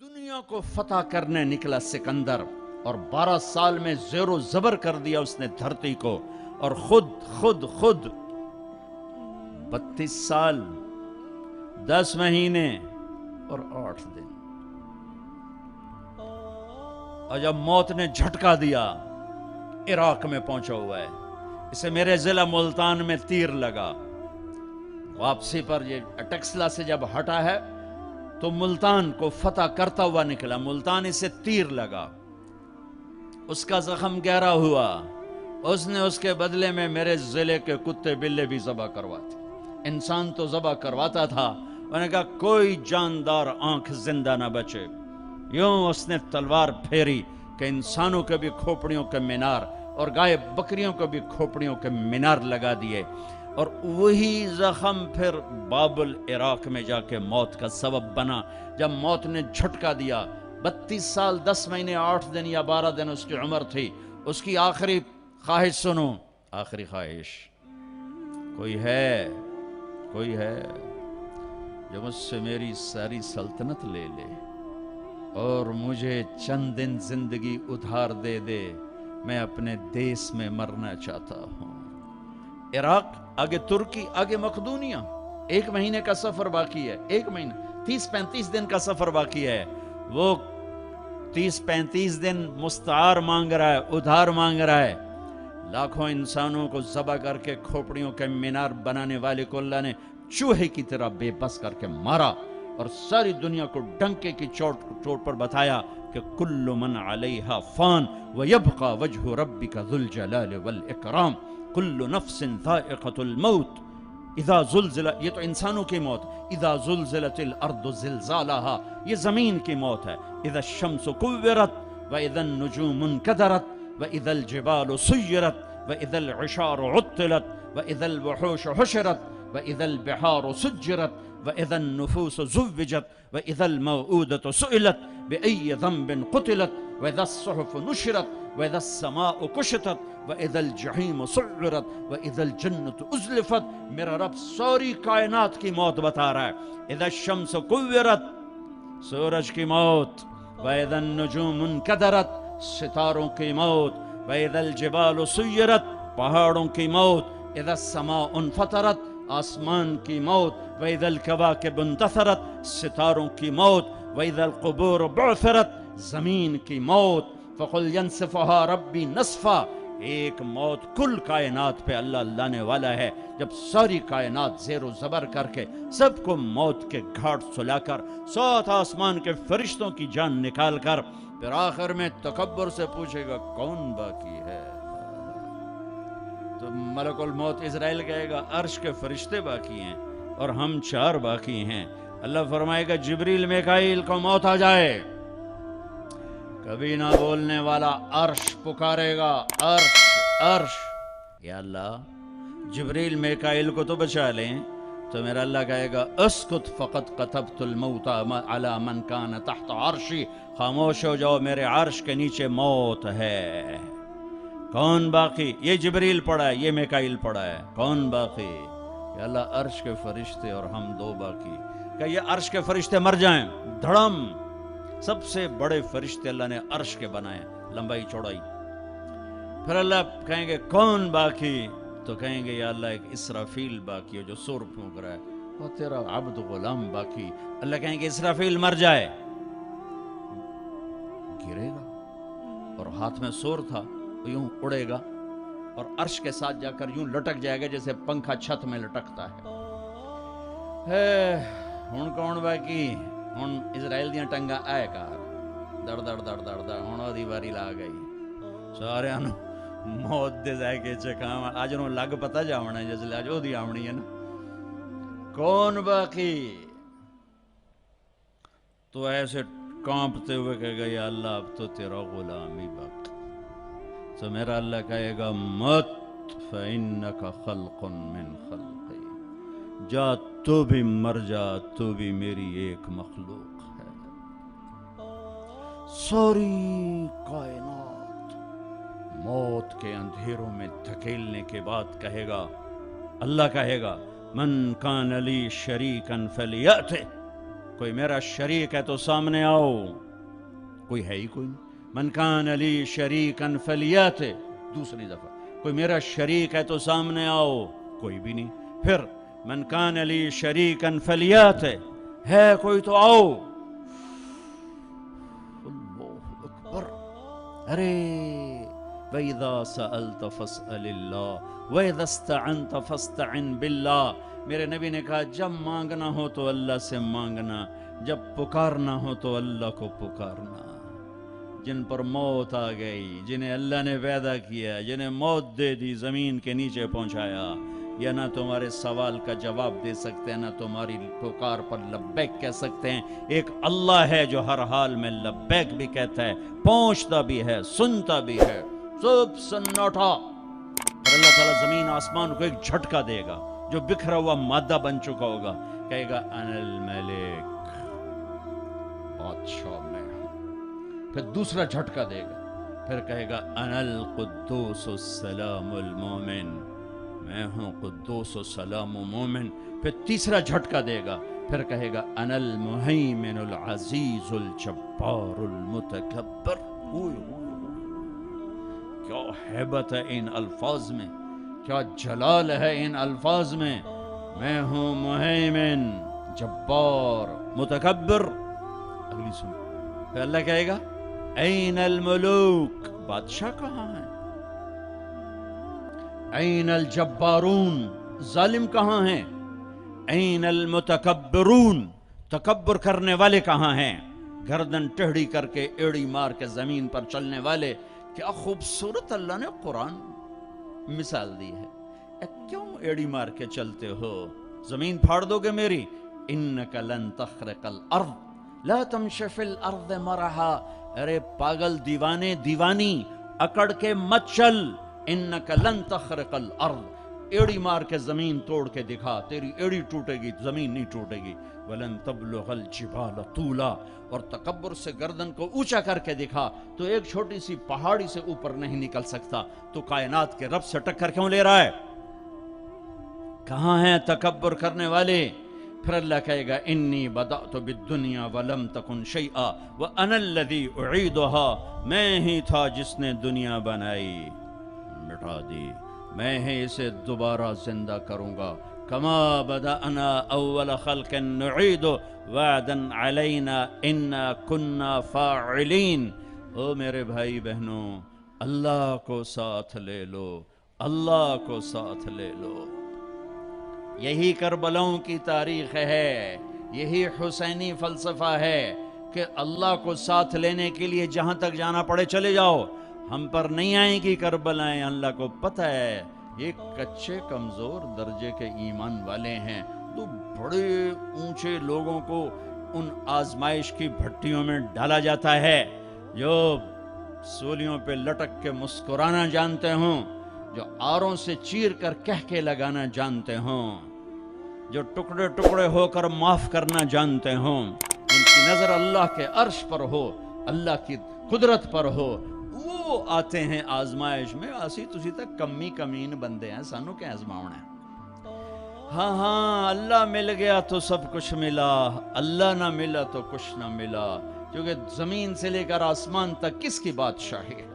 دنیا کو فتح کرنے نکلا سکندر، اور 12 سال میں زیر و زبر کر دیا اس نے دھرتی کو، اور خود 32 سال 10 مہینے اور 8 دن، اور جب موت نے جھٹکا دیا عراق میں پہنچا ہوا ہے، اسے میرے ضلع ملتان میں تیر لگا، واپسی پر یہ ٹیکسلا سے جب ہٹا ہے تو ملتان کو فتح کرتا ہوا نکلا، ملتان اسے تیر لگا، اس کا زخم گہرا ہوا، اس نے اس کے بدلے میں میرے ضلع کے کتے بلے بھی ذبح کرواتے، انسان تو ذبح کرواتا تھا، انہوں نے کہا کوئی جاندار آنکھ زندہ نہ بچے، یوں اس نے تلوار پھیری کہ انسانوں کے بھی کھوپڑیوں کے مینار اور گائے بکریوں کو بھی کھوپڑیوں کے مینار لگا دیے، اور وہی زخم پھر بابل عراق میں جا کے موت کا سبب بنا، جب موت نے جھٹکا دیا۔ 32 سال 10 مہینے 8 دن یا 12 دن اس کی عمر تھی، اس کی آخری خواہش سنو، آخری خواہش، کوئی ہے جو مجھ سے میری ساری سلطنت لے لے اور مجھے چند دن زندگی ادھار دے دے، میں اپنے دیس میں مرنا چاہتا ہوں۔ عراق، آگے ترکی، آگے مقدونیہ، 1 مہینے کا سفر باقی ہے، 1 مہینہ 30-35 دن کا سفر باقی ہے، وہ 30-35 دن مستعار مانگ رہا ہے، ادھار مانگ رہا ہے، لاکھوں انسانوں کو ذبح کر کے کھوپڑیوں کے مینار بنانے والے کو اللہ نے چوہے کی طرح بے بس کر کے مارا، اور ساری دنیا کو ڈنکے کی چوٹ پر بتایا کہ کل من علیہا فان ویبقى وجہ ربک ذو الجلال والاکرام، کل نفس ذائقۃ الموت اذا زلزل، یہ تو انسانوں کی موت، اذا زلزلت الارض زلزالها، یہ زمین کی موت ہے، اذا الشمس کورت واذا النجوم انکدرت واذا الجبال سیرت واذا العشار عطلت واذا الوحوش حشرت واذا البحار سجرت واذا النفوس زوجت واذا الموءودة سئلت بأي ذنب قتلت واذا الصحف نشرت واذا السماء كشطت واذا الجحیم سعرت واذا الجنة ازلفت۔ میرا رب ساری کائنات کی موت بتا رہا ہے، اذا الشمس کورت، سورج کی موت، واذا النجوم انکدرت، ستاروں کی موت، واذا الجبال سیرت، پہاڑوں کی موت، اذا السماء انفطرت، آسمان کی موت، واذا الکواکب انتثرت، ستاروں کی موت، واذا القبور بعثرت، زمین کی موت، فقل ینسفها ربی نصفا، ایک موت کل کائنات پہ اللہ لانے والا ہے، جب ساری کائنات زیر و زبر کر کے سب کو موت کے گھاٹ سلا کر 7 آسمان کے فرشتوں کی جان نکال کر پھر آخر میں تکبر سے پوچھے گا کون باقی ہے، تو ملک الموت اسرائیل کہے گا عرش کے فرشتے باقی ہیں اور ہم 4 باقی ہیں۔ اللہ فرمائے گا جبریل میکائیل کو موت آ جائے، کبھی نہ بولنے والا عرش پکارے گا، عرش، یا اللہ جبریل میکائیل کو تو بچا لیں، تو میرا اللہ کہے گا اسکت فقط کتبت الموت علی من کان تحت عرشی، خاموش ہو جاؤ، میرے عرش کے نیچے موت ہے۔ کون باقی؟ یہ جبریل پڑا ہے، یہ میکائیل پڑا ہے، کون باقی؟ یا اللہ عرش کے فرشتے اور ہم 2 باقی۔ کہ یہ عرش کے فرشتے مر جائیں، دھڑم، سب سے بڑے فرشتے اللہ نے عرش کے بنائے، لمبائی چوڑائی، پھر اللہ کہیں گے کون باقی؟ تو کہیں گے یا اللہ ایک اسرافیل باقی ہے جو سور پھونک رہا ہے، وہ تیرا عبد غلام باقی۔ اللہ کہیں گے اسرافیل مر جائے، گرے گا اور ہاتھ میں سور تھا، یوں اڑے گا اور عرش کے ساتھ جا کر یوں لٹک جائے گا جیسے پنکھا چھت میں لٹکتا ہے۔ ہن کون باقی؟ ہن اسرائیل دیاں ٹنگاں آئے کار دڑ دڑ دڑ دڑ دڑ، ہن دی واری لا گئی، سارے موت دے ذائقے چکھاواں، اج نوں لگ پتا جاونا جس لے اج او دی آونی ہے نا، کون باقی؟ تو ایسے کانپتے ہوئے کہے گا یا اللہ اب تو تیرا غلام ہی باقی، تو میرا اللہ کہے گا مت فإنک خلق من خلقی، جا تو بھی مر جا، تو بھی میری ایک مخلوق ہے۔ ساری کائنات موت کے اندھیروں میں دھکیلنے کے بعد کہے گا، اللہ کہے گا من کان لی شریکا فلیأتہ، کوئی میرا شریک ہے تو سامنے آؤ. کوئی ہے ہی کوئی نہیں. من کان لی شریکن فلیات. دوسری دفعہ کوئی میرا شریک ہے تو سامنے آؤ. کوئی بھی نہیں. پھر من کان لی شریکن فلیات. ہے کوئی تو آؤ. اللہ اکبر. ارے وَإِذَا سَأَلْتَ فَاسْأَلِ اللَّهِ وَإِذَا اسْتَعَنْتَ فَاسْتَعِنْ بِاللَّهِ. میرے نبی نے کہا جب مانگنا ہو تو اللہ سے مانگنا, جب پکارنا ہو تو اللہ کو پکارنا. جن پر موت آ گئی, جنہیں اللہ نے پیدا کیا, جنہیں موت دے دی, زمین کے نیچے پہنچایا, یا نہ تمہارے سوال کا جواب دے سکتے ہیں, نہ تمہاری پکار پر لبیک کہہ سکتے ہیں. ایک اللہ ہے جو ہر حال میں لبیک بھی کہتا ہے, پہنچتا بھی ہے, سنتا بھی ہے, سب سناٹا. اور اللہ تعالیٰ زمین آسمان کو ایک جھٹکا دے گا, جو بکھرا ہوا مادہ بن چکا ہوگا, کہے گا انا الملک, بادشاہ میں ہوں. پھر دوسرا جھٹکا دے گا, پھر کہے گا انا القدوس السلام المومن, میں ہوں قدوس و سلام و مومن. پھر تیسرا جھٹکا دے گا, پھر کہے گا انا المہیمن العزیز الجبار المتکبر. کیا ہیبت ہے ان الفاظ میں, کیا جلال ہے ان الفاظ میں. میں ہوں مہیمن, جبار, متکبر. اگلی سن. پھر اللہ کہے گا این الملوک, بادشاہ کہاں ہیں؟ این الجبارون, ظالم کہاں ہیں؟ این المتکبرون, تکبر کرنے والے کہاں ہیں؟ گردن ٹیڑھی کر کے, ایڑی مار کے زمین پر چلنے والے. کیا خوبصورت اللہ نے قرآن مثال دی ہے. کیوں ایڑی مار کے چلتے ہو؟ زمین پھاڑ دو گے میری. انک لن تخرق الارض لا تمشی فی الارض مرحا. ارے پاگل, دیوانے, دیوانی, اکڑ کے مت چل. انک لن تخرق الارض, ایڑی مار کے زمین توڑ کے دکھا, تیری ایڑی ٹوٹے گی, زمین نہیں ٹوٹے گی. ولن تبلغ الجبال طولا, اور تکبر سے گردن کو اونچا کر کے دکھا تو ایک چھوٹی سی پہاڑی سے اوپر نہیں نکل سکتا. تو کائنات کے رب سے ٹکر کیوں لے رہا ہے؟ کہاں ہیں تکبر کرنے والے؟ پھر اللہ کہے گا انی بدأت بالدنیا ولم تکن شیئا وانا الذی اعیدها. میں ہی تھا جس نے دنیا بنائی, مٹا دی, میں ہی اسے دوبارہ زندہ کروں گا. کما بدأنا اول خلق نعید وعدا علینا انا کنا فاعلین. او میرے بھائی بہنوں, اللہ کو ساتھ لے لو, اللہ کو ساتھ لے لو. یہی کربلاؤں کی تاریخ ہے, یہی حسینی فلسفہ ہے کہ اللہ کو ساتھ لینے کے لیے جہاں تک جانا پڑے چلے جاؤ. ہم پر نہیں آئیں گی کربلائیں, اللہ کو پتہ ہے یہ کچے کمزور درجے کے ایمان والے ہیں. تو بڑے اونچے لوگوں کو ان آزمائش کی بھٹیوں میں ڈالا جاتا ہے جو سولیوں پہ لٹک کے مسکرانا جانتے ہوں, جو آروں سے چیر کر کہہ کے لگانا جانتے ہوں, جو ٹکڑے ٹکڑے ہو کر معاف کرنا جانتے ہوں, ان کی نظر اللہ کے عرش پر ہو, اللہ کی قدرت پر ہو, وہ آتے ہیں آزمائش میں. اسی تسی تک کمی کمین بندے ہیں, سانو کیا آزماؤنا ہے. ہاں ہاں, اللہ مل گیا تو سب کچھ ملا, اللہ نہ ملا تو کچھ نہ ملا. کیونکہ زمین سے لے کر آسمان تک کس کی بادشاہی ہے؟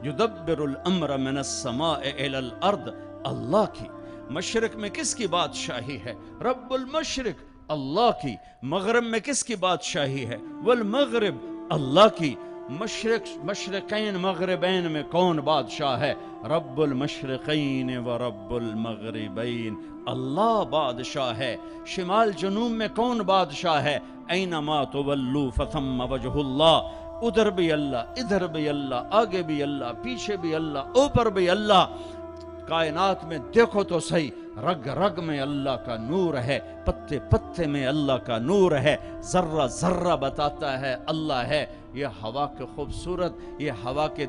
یدبر الامر من السماء الى الارض, اللہ کی. مشرق میں کس کی بادشاہی ہے؟ رب المشرق, اللہ کی. مغرب میں کس کی بادشاہی ہے؟ والمغرب, اللہ کی. مشرقین مغربین میں کون بادشاہ ہے؟ رب المشرقین و رب المغربین, اللہ بادشاہ ہے. شمال جنوب میں کون بادشاہ ہے؟ اینما تولوا فثم وجہ اللہ, ادھر بھی اللہ, ادھر بھی اللہ, آگے بھی اللہ, پیچھے بھی اللہ, اوپر بھی اللہ. کائنات میں دیکھو تو صحیح, رگ رگ میں اللہ کا نور ہے, پتے پتے میں اللہ کا نور ہے, ذرہ ذرہ بتاتا ہے اللہ ہے. یہ ہوا کے خوبصورت, یہ ہوا کے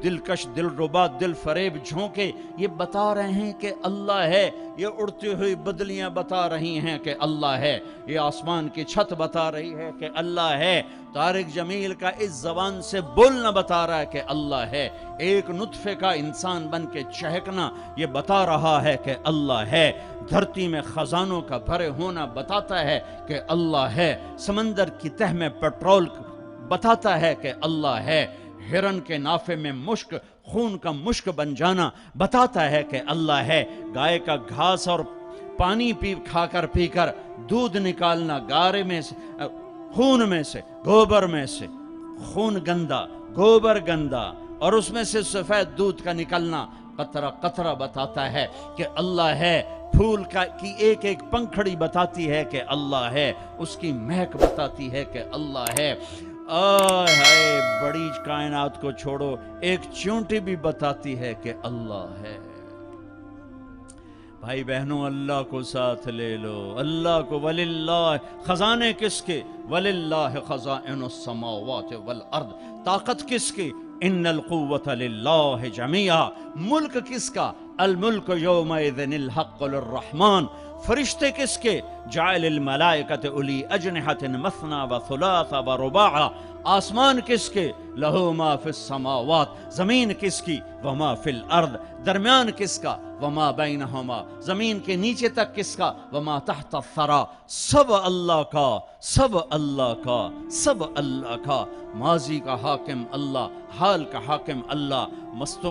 دلکش، دل ربا، دل فریب جھونکے یہ بتا رہے ہیں کہ اللہ ہے، یہ اڑتی ہوئی بدلیاں بتا رہی ہیں کہ اللہ ہے، یہ آسمان کی چھت بتا رہی ہے کہ اللہ ہے، طارق جمیل کا اس زبان سے بولنا بتا رہا ہے کہ اللہ ہے، ایک نطفے کا انسان بن کے چہکنا یہ بتا رہا ہے کہ اللہ ہے، دھرتی میں خزانوں کا بھرے ہونا بتاتا ہے کہ اللہ ہے، سمندر کی تہ میں پیٹرول بتاتا ہے کہ اللہ ہے، ہرن کے نافے میں مشک، خون کا مشک بن جانا بتاتا ہے کہ اللہ ہے، گائے کا گھاس اور پانی کھا کر دودھ نکالنا، گارے میں سے، خون میں سے، گوبر میں سے، خون گندا، گوبر گندا، اور اس میں سے سفید دودھ کا نکلنا قطرہ قطرہ بتاتا ہے کہ اللہ ہے، پھول کی ایک ایک پنکھڑی بتاتی ہے کہ اللہ ہے، اس کی مہک بتاتی ہے کہ اللہ ہے، ہائے بڑی کائنات کو چھوڑو، ایک چونٹی بھی بتاتی ہے کہ اللہ ہے۔ بھائی بہنوں، اللہ کو ساتھ لے لو، اللہ کو، وللہ، خزانے کس کے؟ وللہ خزائن السماوات والارض، طاقت کس کی؟ ان القوة للہ جمیعا، ملک کس کا؟ الملک یومئذ الحق للرحمن، فرشتے کس کے؟ جعل الملائکۃ اولی اجنحۃ مثنی وثلاث ورباع، آسمان کس کے؟ لہو ما فی السماوات، زمین کس کی؟ وما فی الارض، درمیان کس کا؟ وما بینہما، زمین کے نیچے تک کس کا؟ وما تحت الثری، سب اللہ کا، سب اللہ کا، سب اللہ کا، ماضی کا حاکم اللہ، حال کا حاکم اللہ،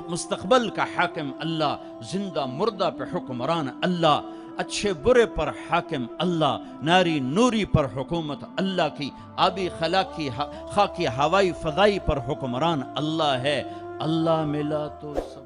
مستقبل کا حاکم اللہ، زندہ مردہ پہ حکمران اللہ، اچھے برے پر حاکم اللہ، ناری نوری پر حکومت اللہ کی، آبی خاکی ہوائی فضائی پر حکمران اللہ ہے۔ اللہ ملا تو سب